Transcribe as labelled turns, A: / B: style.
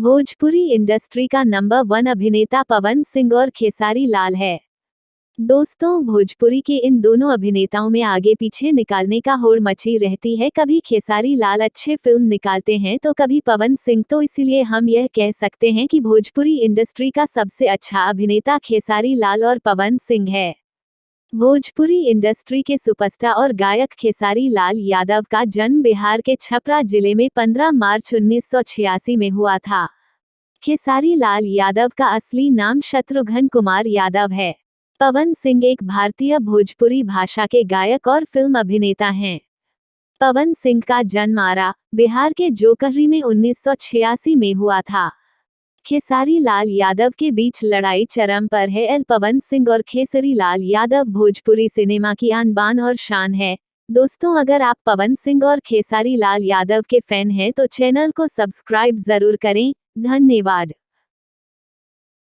A: Bhojpuri industry का number 1 अभिनेता पवन सिंह और खेसारी लाल है। दोस्तों, भोजपुरी के इन दोनों अभिनेताओं में आगे पीछे निकालने का होड़ मची रहती है। कभी खेसारी लाल अच्छे फिल्म निकालते हैं तो कभी पवन सिंह, तो इसीलिए हम यह कह सकते हैं कि भोजपुरी इंडस्ट्री का सबसे अच्छा अभिनेता खेसारी लाल और पवन सिंह है। भोजपुरी इंडस्ट्री के सुपरस्टार और गायक खेसारी लाल यादव का जन्म बिहार के छपरा जिले में 15 मार्च 1986 में हुआ था। खेसारी लाल यादव का असली नाम शत्रुघ्न कुमार यादव है। पवन सिंह एक भारतीय भोजपुरी भाषा के गायक और फिल्म अभिनेता हैं। पवन सिंह का जन्म आरा, बिहार के जोकहरी में 1986 में हुआ था। खेसारी लाल यादव के बीच लड़ाई चरम पर है। पवन सिंह और खेसारी लाल यादव भोजपुरी सिनेमा की आन बान और शान है। दोस्तों, अगर आप पवन सिंह और खेसारी लाल यादव के फैन हैं तो चैनल को सब्सक्राइब जरूर करें। धन्यवाद।